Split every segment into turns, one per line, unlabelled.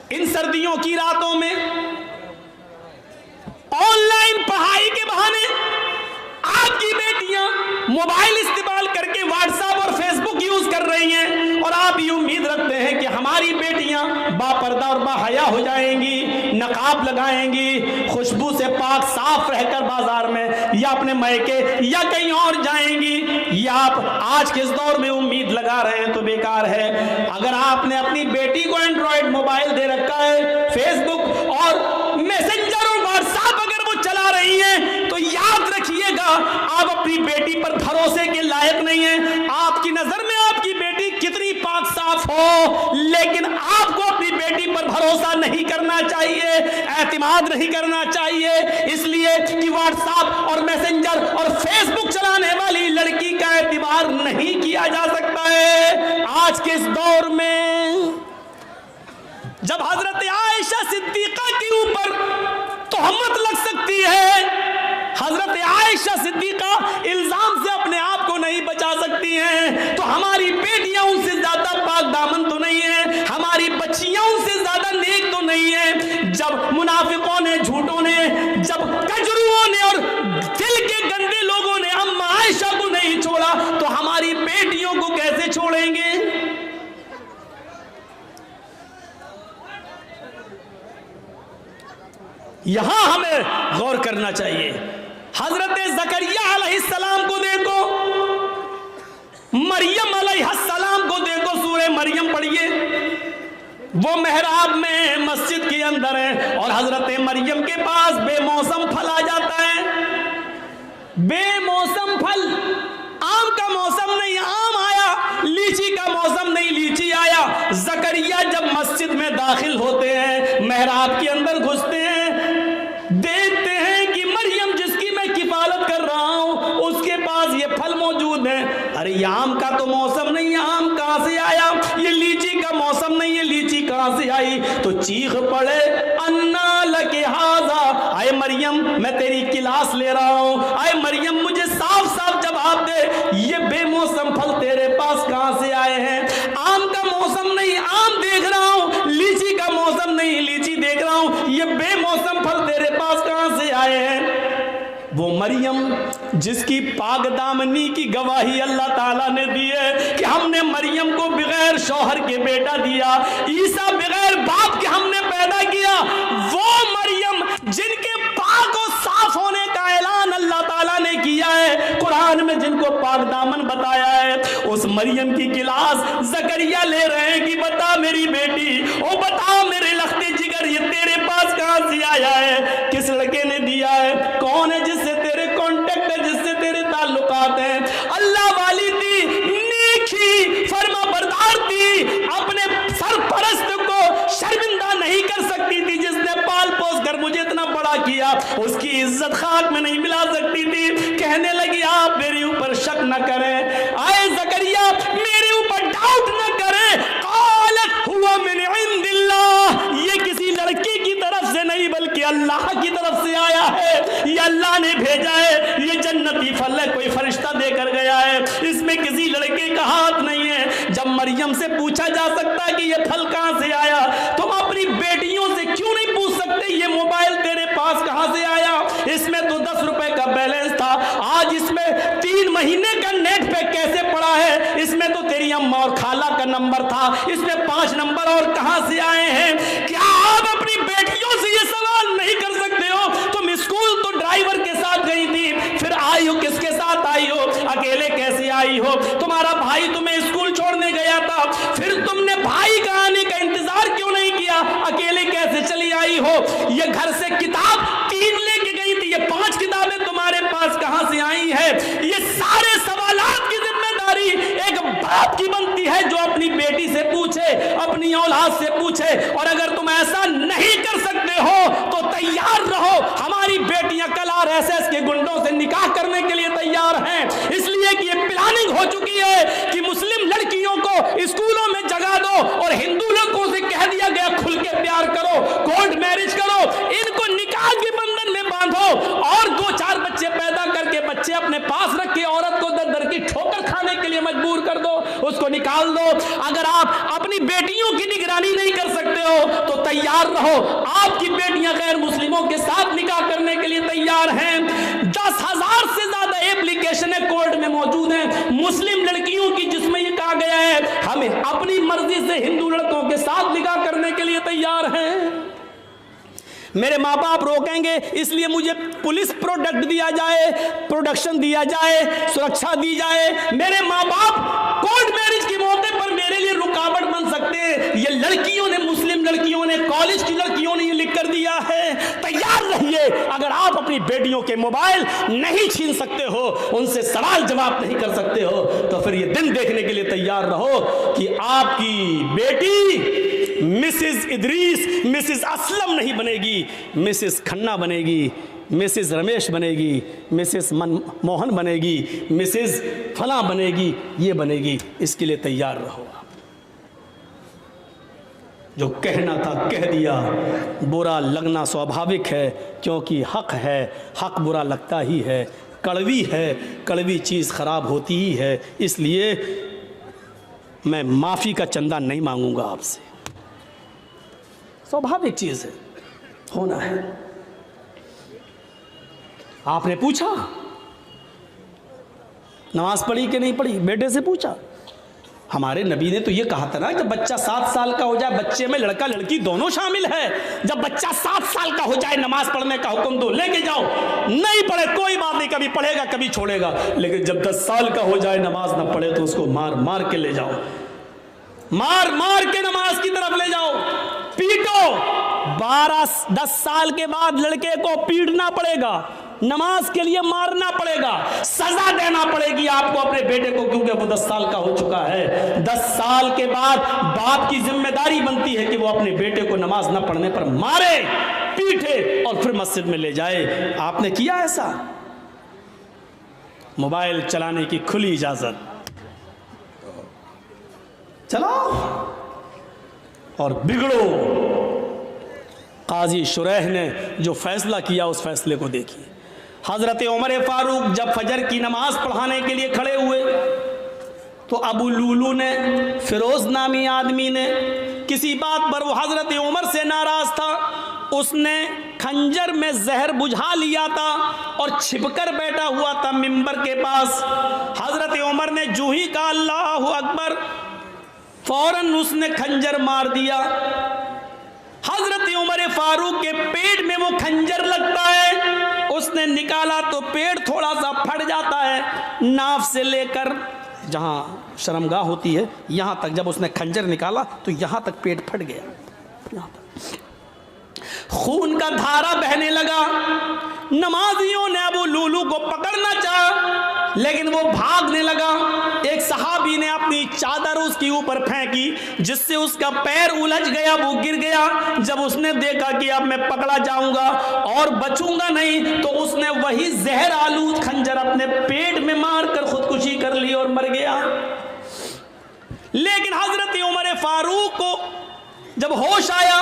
इन सर्दियों की रातों में ऑनलाइन पढ़ाई के बहाने आपकी बेटियां मोबाइल इस्तेमाल करके व्हाट्सएप और फेसबुक यूज कर रही हैं, और आप ये उम्मीद रखते हैं कि हमारी बेटियां बापर्दा और बाहया हो जाएंगी, नकाब लगाएंगी, खुशबू से पाक साफ रहकर बाजार में या अपने मैके या कहीं और जाएंगी। या आप आज के इस दौर में उम्मीद लगा रहे हैं तो बेकार है। अगर आपने अपनी बेटी को एंड्रॉयड मोबाइल दे रखा है, फेसबुक और मैसेंजर और व्हाट्सएप अगर वो चला रही है, तो याद रखिएगा आप अपनी बेटी पर भरोसे के लायक नहीं है। आपकी नजर में आपकी बेटी कितनी पाक साफ हो, लेकिन आपको अपनी बेटी पर भरोसा नहीं करना चाहिए, एतमाद नहीं करना चाहिए, इसलिए कि व्हाट्सएप और मैसेंजर और फेसबुक चलाने वाली लड़की का एतबार नहीं किया जा सकता है। आज के इस दौर में जब हजरत आयशा सिद्दीका के ऊपर तोहमत लग सकती है, हजरत आयशा सिद्दीका इल्जाम से अपने आप को नहीं बचा सकती हैं, तो हमारी बेटियां उनसे ज्यादा पाक दामन तो नहीं है, हमारी बच्चियां उनसे ज्यादा नेक तो नहीं है। जब मुनाफिकों ने, झूठों ने, जब कजरुओं ने और दिल के गंदे लोगों ने अम्मा आयशा को नहीं छोड़ा, तो हमारी बेटियों को कैसे छोड़ेंगे? यहां हमें गौर करना चाहिए। हजरत ज़करिया अलैहिस्सलाम को देखो, मरियम अलैहिस्सलाम को देखो, सूरह मरियम पढ़िए। वो मेहराब में मस्जिद के अंदर है और हजरत मरियम के पास बेमौसम फल आ जाता है। बेमौसम फल, आम का मौसम नहीं आम आया, लीची का मौसम नहीं लीची आया। ज़करिया जब मस्जिद में दाखिल होते हैं, मेहराब के अंदर घुसते हैं, देखते हैं कि मरियम जिसकी मैं किफालत कर रहा हूं उसके पास ये फल मौजूद है। अरे ये आम का तो मौसम नहीं, आम कहां से आया? ये लीची का मौसम नहीं, ये लीची कहां से आई? तो चीख पड़े, अन्ना लके हाजा, आए मरियम मैं तेरी क्लास ले रहा हूं, आए मरियम मुझे साफ साफ जवाब दे, ये बेमौसम फल तेरे पास कहां से आए हैं? आम का मौसम नहीं, आम देख रहा हूं, लीची का मौसम नहीं, लीची देख रहा हूं, ये बेमौसम फल तेरे पास कहां से आए हैं? वो मरियम जिसकी पागदामनी की गवाही अल्लाह ताला ने दी है कि हमने मरियम को बगैर शौहर के बेटा दिया, ईसा बगैर बाप के हमने पैदा किया, वो मरियम जिनके पाक और साफ होने का ऐलान अल्लाह ताला ने किया है, कुरान में जिनको पाकदामन बताया है, उस मरियम की क्लास ज़करिया ले रहे हैं कि बता मेरी बेटी, ओ बता मेरे लख्ते जिगर, ये तेरे पास कहां से आया है? किस लड़के ने दिया है? कौन है जिससे तेरे कॉन्टेक्ट है, जिससे तेरे ताल्लुकात हैं? अल्लाह वाली थी, नेकी फरमा बरदार थी, अपने सरपरस्त को शर्मिंदा नहीं कर सकती थी, जिसने पाल पोस कर मुझे इतना बड़ा किया, उसकी इज्जत खाक में नहीं मिला सकती थी। कहने लगी आप मेरे ऊपर शक न करें, आए ज़करिया मेरे ऊपर डाउट न करें, क़ालत हुआ मिन इंदिल्लाह, ये किसी लड़की की तरफ से नहीं बल्कि अल्लाह की तरफ से आया है, ये अल्लाह ने भेजा है, ये जन्नती फल है, कोई फरिश्ता देकर गया है, इसमें किसी लड़के का हाथ नहीं है। जब मरियम से पूछा जा सकता है कि ये फल कहां से आया, तुम अपनी बेटियों से क्यों नहीं पूछ सकते ये मोबाइल तेरे पास कहां से आया? इसमें तो 10 रुपए का बैलेंस था, आज इसमें 3 महीने का नेट पैक कैसे पड़ा है? इसमें तो तेरी अम्मा और खाला का नंबर था, इसमें 5 नंबर और कहां से आए हैं? क्या आप अपनी बेटियों से ये सवाल नहीं कर सकते हो? तुम स्कूल तो ड्राइवर के साथ गई थी, फिर आई हो किसके साथ आई हो? अकेले कैसे आई हो? तुम्हारा भाई तुम्हें स्कूल छोड़ने गया था, फिर तुमने भाई का आने का इंतजार क्यों नहीं किया? अकेले कैसे चली आई हो? ये घर से किताब 3 लेके गई थी, ये 5 किताबें तुम्हारे पास कहां से आई है? ये सारे सवालात की जिम्मेदारी एक बाप की बनती है, जो अपनी बेटी से पूछे, अपनी औलाद से पूछे। और अगर तुम ऐसा नहीं कर सकते हो तो तैयार रहो, हमारी बेटियां कल आरएसएस के गुंडों से निकाह करने के लिए तैयार हैं, इसलिए कि ये प्लानिंग हो चुकी है कि मुस्लिम लड़कियों को स्कूलों में जगा दो और हिंदू लोगों से कह दिया गया खुल के प्यार करो, कोर्ट मैरिज करो, इनको निकाह के बंधन में बांधो और 2-4 बच्चे पैदा करके बच्चे अपने पास रख के औरत को दर दर की ठोकर खाने के लिए मजबूर कर दो, उसको तो निकाल दो। अगर आप अपनी बेटियों की निगरानी नहीं कर सकते हो तो तैयार रहो, आपकी बेटियां गैर मुस्लिमों के साथ निकाह करने के लिए तैयार हैं। 10,000 से ज्यादा एप्लीकेशनें कोर्ट में मौजूद हैं मुस्लिम लड़कियों की, जिसमें यह कहा गया है हमें अपनी मर्जी से हिंदू लड़कों के साथ निकाह करने के लिए तैयार हैं। मेरे माँ बाप रोकेंगे इसलिए मुझे पुलिस प्रोडक्ट दिया जाए, प्रोडक्शन दिया जाए, सुरक्षा दी जाए। मेरे माँ बाप कोर्ट मैरिज के मौके पर मेरे लिए रुकावट बन सकते हैं। ये लड़कियों ने, मुस्लिम लड़कियों ने, कॉलेज की लड़कियों ने ये लिख कर दिया है। तैयार रहिए, अगर आप अपनी बेटियों के मोबाइल नहीं छीन सकते हो, उनसे सवाल जवाब नहीं कर सकते हो, तो फिर ये दिन देखने के लिए तैयार रहो कि आपकी बेटी मिसेस इदरीस, मिसेस असलम नहीं बनेगी, मिसेस खन्ना बनेगी, मिसेस रमेश बनेगी, मिसेस मनमोहन बनेगी, मिसेस फला बनेगी, ये बनेगी। इसके लिए तैयार रहो। जो कहना था कह दिया। बुरा लगना स्वाभाविक है क्योंकि हक है, हक बुरा लगता ही है। कड़वी है, कड़वी चीज़ खराब होती ही है। इसलिए मैं माफ़ी का चंदा नहीं मांगूंगा आपसे, स्वाभाविक चीज है, होना है। आपने पूछा नमाज पढ़ी कि नहीं पढ़ी, बेटे से पूछा। हमारे नबी ने तो ये कहा था ना, जब बच्चा 7 साल का हो जाए, बच्चे में लड़का लड़की दोनों शामिल है, जब बच्चा 7 साल का हो जाए नमाज पढ़ने का हुक्म दो, लेके जाओ। नहीं पढ़े कोई बात नहीं, कभी पढ़ेगा कभी छोड़ेगा, लेकिन जब 10 साल का हो जाए नमाज ना पढ़े तो उसको मार मार के ले जाओ, मार मार के नमाज की तरफ ले जाओ, पीटो। 10 साल के बाद लड़के को पीटना पड़ेगा, नमाज के लिए मारना पड़ेगा, सजा देना पड़ेगी आपको अपने बेटे को, क्योंकि वो 10 साल का हो चुका है। 10 साल के बाद बाप की जिम्मेदारी बनती है कि वो अपने बेटे को नमाज ना पढ़ने पर मारे, पीटे और फिर मस्जिद में ले जाए। आपने किया ऐसा? मोबाइल चलाने की खुली इजाजत, चलाओ और बिगड़ो। काजी शुरैह ने जो फैसला किया उस फैसले को देखिए। हजरत उमर फारूक जब फजर की नमाज पढ़ाने के लिए खड़े हुए तो अबू लूलू ने, फिरोज नामी आदमी ने, किसी बात पर वो हजरत उमर से नाराज था, उसने खंजर में जहर बुझा लिया था और छिपकर बैठा हुआ था मिंबर के पास। हजरत उमर ने जो ही कहा अल्लाहु अकबर, फौरन उसने खंजर मार दिया। हजरत उमर फारूक के पेट में वो खंजर लगता है, उसने निकाला तो पेट थोड़ा सा फट जाता है, नाफ से लेकर जहाँ शर्मगाह होती है यहाँ तक जब उसने खंजर निकाला तो यहाँ तक पेट फट गया, यहाँ तक खून का धारा बहने लगा। नमाजियों ने अबू लूलू को पकड़ना चाहा लेकिन वो भागने लगा। एक सहाबी ने अपनी चादर उसके ऊपर फेंकी जिससे उसका पैर उलझ गया, वो गिर गया। जब उसने देखा कि अब मैं पकड़ा जाऊंगा और बचूंगा नहीं, तो उसने वही जहर आलूद खंजर अपने पेट में मारकर खुदकुशी कर ली और मर गया। लेकिन हजरत उमर फारूक को जब होश आया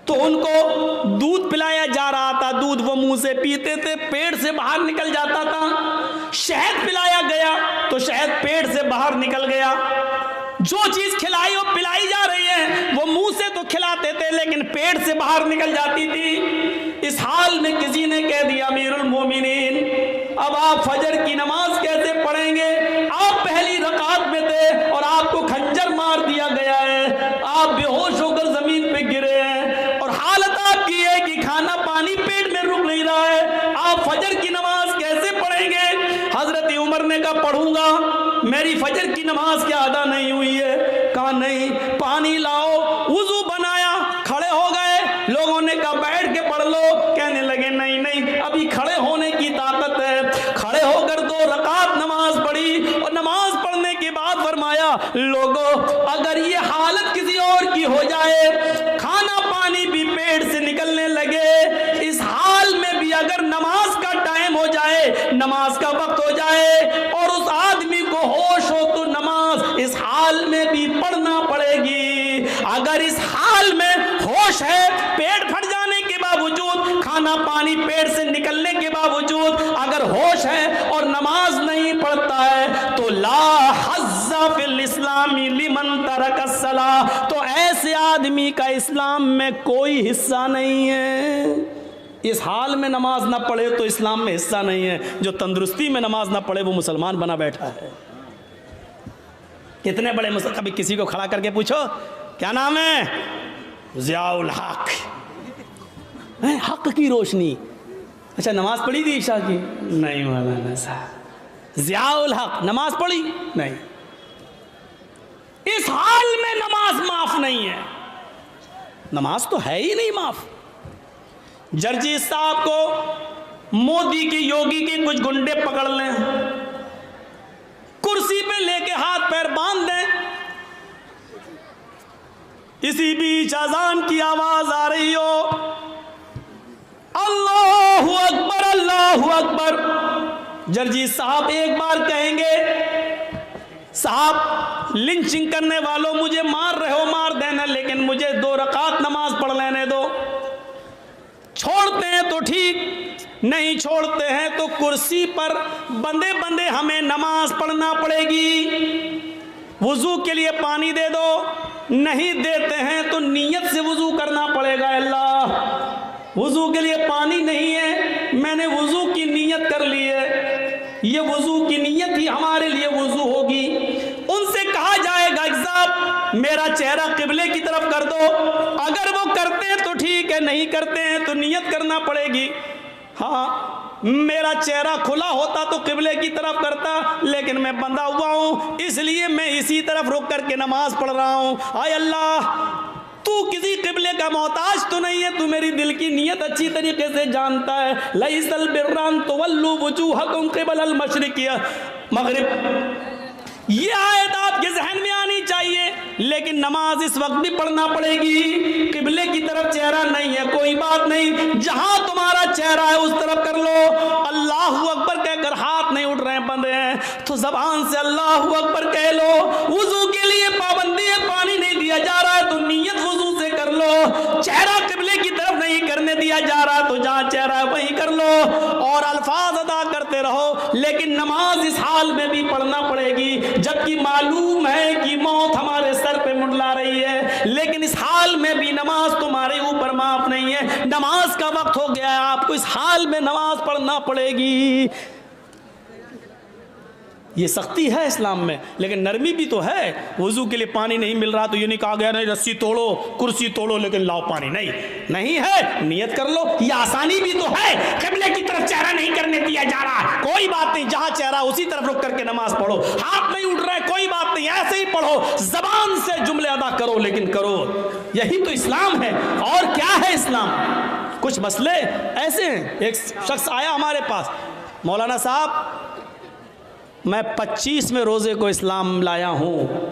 तो उनको दूध पिलाया जा रहा था, दूध वो मुंह से पीते थे, पेट से बाहर निकल जाता था। शहद पिलाया गया तो शहद पेट से बाहर निकल गया। जो चीज खिलाई और पिलाई जा रही है वो मुंह से तो खिलाते थे लेकिन पेट से बाहर निकल जाती थी। इस हाल में किसी ने कह दिया, अमीरुल मोमिनीन अब आप फजर की नमाज कैसे पढ़ेंगे? आप पहली रकात में थे और आपको खंजर मार दिया गया है, आप बेहोश होकर जमीन पे गिरे हैं और हालत आपकी है कि खाना पानी पेट में रुक नहीं रहा है, आप फजर की नमाज कैसे पढ़ेंगे? हजरत उमर ने कहा पढ़ूंगा, मेरी फजर की नमाज क्या अदा नहीं हुई है? कहा नहीं। पानी लाओ, वुजू बनाया, खड़े हो गए। लोगों ने कहा बैठ के पढ़ लो, कहने लगे नहीं नहीं अभी खड़े होने की ताकत है। खड़े होकर 2 रकात नमाज पढ़ी और नमाज पढ़ने के बाद फरमाया, लोगों अगर ये हालत किसी और की हो जाए, खाना पानी भी पेट से निकलने लगे, इस हाल में भी अगर नमाज का टाइम हो जाए, नमाज का वक्त हो जाए और उस आदमी को होश हो तो नमाज इस हाल में भी पढ़ना पड़ेगी। अगर इस हाल में होश है, पेट फट जाने के बावजूद खाना पानी पेट से निकलने के बावजूद अगर होश है और नमाज नहीं पढ़ता है तो ला हज़्ज़ा फिल इस्लामी लिमन तरक अस्सलाह, तो ऐसे आदमी का इस्लाम में कोई हिस्सा नहीं है। इस हाल में नमाज ना पढ़े तो इस्लाम में हिस्सा नहीं है। जो तंदुरुस्ती में नमाज ना पढ़े वो मुसलमान बना बैठा है। कितने बड़े कभी किसी को खड़ा करके पूछो क्या नाम है, ज़ियाउल हक, हक की रोशनी। अच्छा नमाज पढ़ी थी ईशा की? नहीं मौलाना साहब। ज़ियाउल हक नमाज पढ़ी? नहीं। इस हाल में नमाज माफ नहीं है। नमाज तो है ही नहीं माफ। जर्जी साहब को मोदी की योगी के कुछ गुंडे पकड़ लें, कुर्सी पे लेके हाथ पैर बांध दें, इसी बीच अजान की आवाज आ रही हो, अल्लाहु अकबर अल्लाहु अकबर। जर्जी साहब एक बार कहेंगे साहब लिंचिंग करने वालों मुझे मार रहे हो मार देना, लेकिन मुझे 2 रकात नमाज पढ़ लेने दो। छोड़ते हैं तो ठीक, नहीं छोड़ते हैं तो कुर्सी पर बंदे बंदे हमें नमाज पढ़ना पड़ेगी। वुजू के लिए पानी दे दो, नहीं देते हैं तो नियत से वुजू करना पड़ेगा। अल्लाह वुजू के लिए पानी नहीं है, मैंने वुजू की नियत कर ली है, ये वुजू की नियत ही हमारे लिए वुजू होगी। उनसे कहा जाएगा साहब मेरा चेहरा किबले की तरफ कर दो, अगर वो करते हैं तो ठीक है, नहीं करते हैं तो नियत करना पड़ेगी। हाँ मेरा चेहरा खुला होता तो किबले की तरफ करता, लेकिन मैं बंधा हुआ हूँ इसलिए मैं इसी तरफ रुक करके नमाज पढ़ रहा हूँ। आय अल्लाह तू किसी किबले का मोहताज तो नहीं है, तू मेरी दिल की नीयत अच्छी तरीके से जानता है। लैसल बिर्रन तुवल्लू वजूहकुम क़िबलल मशरिक़ मगरिब, ये आयत आपके जहन में आनी चाहिए। लेकिन नमाज इस वक्त भी पढ़ना पड़ेगी। किबले की तरफ चेहरा नहीं है कोई बात नहीं, जहां तुम्हारा चेहरा है उस तरफ कर लो। अल्लाहु अकबर कहकर हाथ नहीं उठ रहे हैं बंदे हैं तो जबान से अल्लाहु अकबर कह लो। वुजू के लिए पाबंदी है, पानी नहीं दिया जा रहा है तो नियत वुजू से कर लो। चेहरा किबले की तरफ नहीं करने दिया जा रहा तो जहां चेहरा है वहीं कर लो और अल्फाज अदा करते रहो। लेकिन नमाज इस हाल में भी पढ़ना पड़ेगी, जबकि मालूम है कि मौत हमारे सर पे मुंडला रही है, लेकिन इस हाल में भी नमाज तुम्हारे ऊपर माफ नहीं है। नमाज का वक्त हो गया है, आपको इस हाल में नमाज पढ़ना पड़ेगी। ये सख्ती है इस्लाम में, लेकिन नरमी भी तो है। वुजू के लिए पानी नहीं मिल रहा तो ये नहीं कहा गया नहीं रस्सी तोड़ो कुर्सी तोड़ो लेकिन लाओ पानी, नहीं है, नियत कर लो। ये आसानी भी तो है, किबले की तरफ चेहरा नहीं करने दिया जा रहा, कोई बात नहीं, जहां चेहरा उसी तरफ रुक करके नमाज पढ़ो। हाथ नहीं उठ रहा है कोई बात नहीं, ऐसे ही पढ़ो, जबान से जुमले अदा करो लेकिन करो। यही तो इस्लाम है, और क्या है इस्लाम। कुछ मसले ऐसे हैं। एक शख्स आया हमारे पास, मौलाना साहब मैं 25वें रोज़े को इस्लाम लाया हूँ,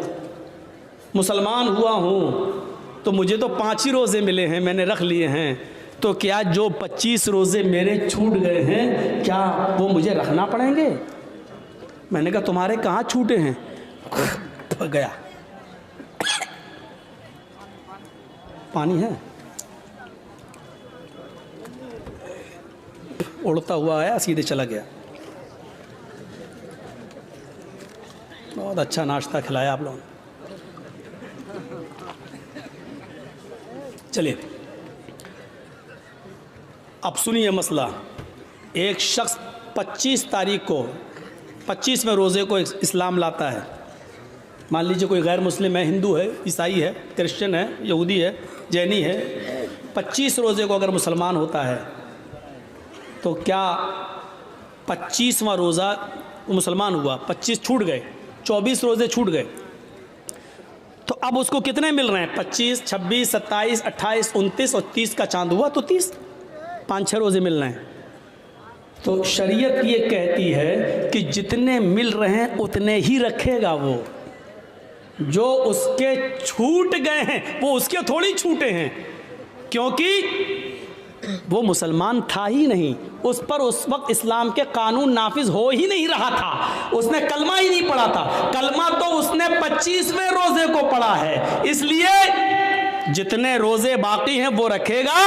मुसलमान हुआ हूँ, तो मुझे तो 5 ही रोज़े मिले हैं, मैंने रख लिए हैं, तो क्या जो 25 रोज़े मेरे छूट गए हैं क्या वो मुझे रखना पड़ेंगे। मैंने कहा तुम्हारे कहाँ छूटे हैं। गया पानी है, उड़ता हुआ आया सीधे चला गया। बहुत अच्छा नाश्ता खिलाया आप लोगों ने। चलिए अब सुनिए मसला। एक शख्स 25 तारीख को 25वें रोज़े को इस्लाम लाता है। मान लीजिए कोई गैर मुस्लिम है, हिंदू है, ईसाई है, क्रिश्चियन है, यहूदी है, जैनी है, 25 रोज़े को अगर मुसलमान होता है तो क्या 25वां रोज़ा मुसलमान हुआ, 25 छूट गए, 24 रोज़े छूट गए, तो अब उसको कितने मिल रहे हैं। 25, 26, 27, 28, 29 और 30 का चांद हुआ तो 30, 5-6 रोज़े मिल रहे हैं। तो शरीयत ये कहती है कि जितने मिल रहे हैं उतने ही रखेगा वो। जो उसके छूट गए हैं वो उसके थोड़ी छूटे हैं, क्योंकि वो मुसलमान था ही नहीं, उस पर उस वक्त इस्लाम के कानून नाफिज हो ही नहीं रहा था, उसने कलमा ही नहीं पढ़ा था। कलमा तो उसने 25वें रोज़े को पढ़ा है, इसलिए जितने रोजे बाकी हैं वो रखेगा,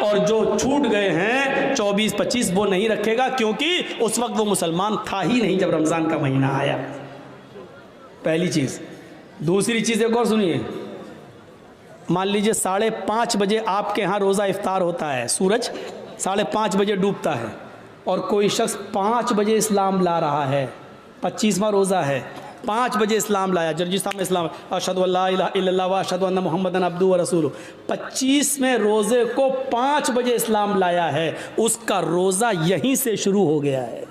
और जो छूट गए हैं 24-25 वो नहीं रखेगा, क्योंकि उस वक्त वो मुसलमान था ही नहीं जब रमज़ान का महीना आया। पहली चीज़। दूसरी चीज़ एक और सुनिए, मान लीजिए 5:30 बजे आपके यहाँ रोज़ा इफ्तार होता है, सूरज 5:30 बजे डूबता है, और कोई शख्स 5 बजे इस्लाम ला रहा है, 25वां रोज़ा है, 5 बजे इस्लाम लाया, जर्जिस्तान में इस्लाम, अशहदु अल्ला इलाहा इल्लल्लाह व अशहदु अन्ना मुहम्मदन अब्दुहु व रसूलुहु, 25वें रोज़े को 5 बजे इस्लाम लाया है, उसका रोज़ा यहीं से शुरू हो गया है।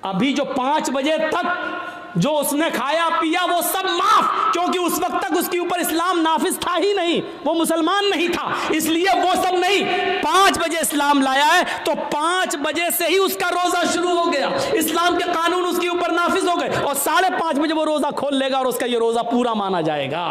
अभी जो 5 बजे तक जो उसने खाया पिया वो सब माफ, क्योंकि उस वक्त तक उसके ऊपर इस्लाम नाफिज था ही नहीं, वो मुसलमान नहीं था, इसलिए वो सब नहीं। 5 बजे इस्लाम लाया है तो 5 बजे से ही उसका रोजा शुरू हो गया, इस्लाम के कानून उसके ऊपर नाफिज हो गए, और 5:30 बजे वो रोजा खोल लेगा और उसका ये रोजा पूरा माना जाएगा।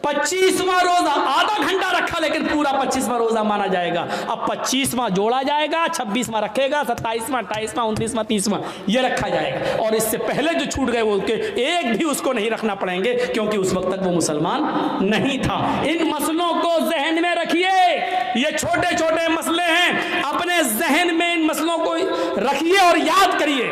25वां रोजा आधा घंटा रखा लेकिन पूरा 25वां रोजा माना जाएगा। अब 25वां जोड़ा जाएगा, 26वां रखेगा, 27वां, 28वां, 29वां, 30वां ये रखा जाएगा, और इससे पहले जो छूट गए वो एक भी उसको नहीं रखना पड़ेंगे, क्योंकि उस वक्त तक वो मुसलमान नहीं था। इन मसलों को जहन में रखिए, ये छोटे छोटे मसले हैं, अपने जहन में इन मसलों को रखिए और याद करिए।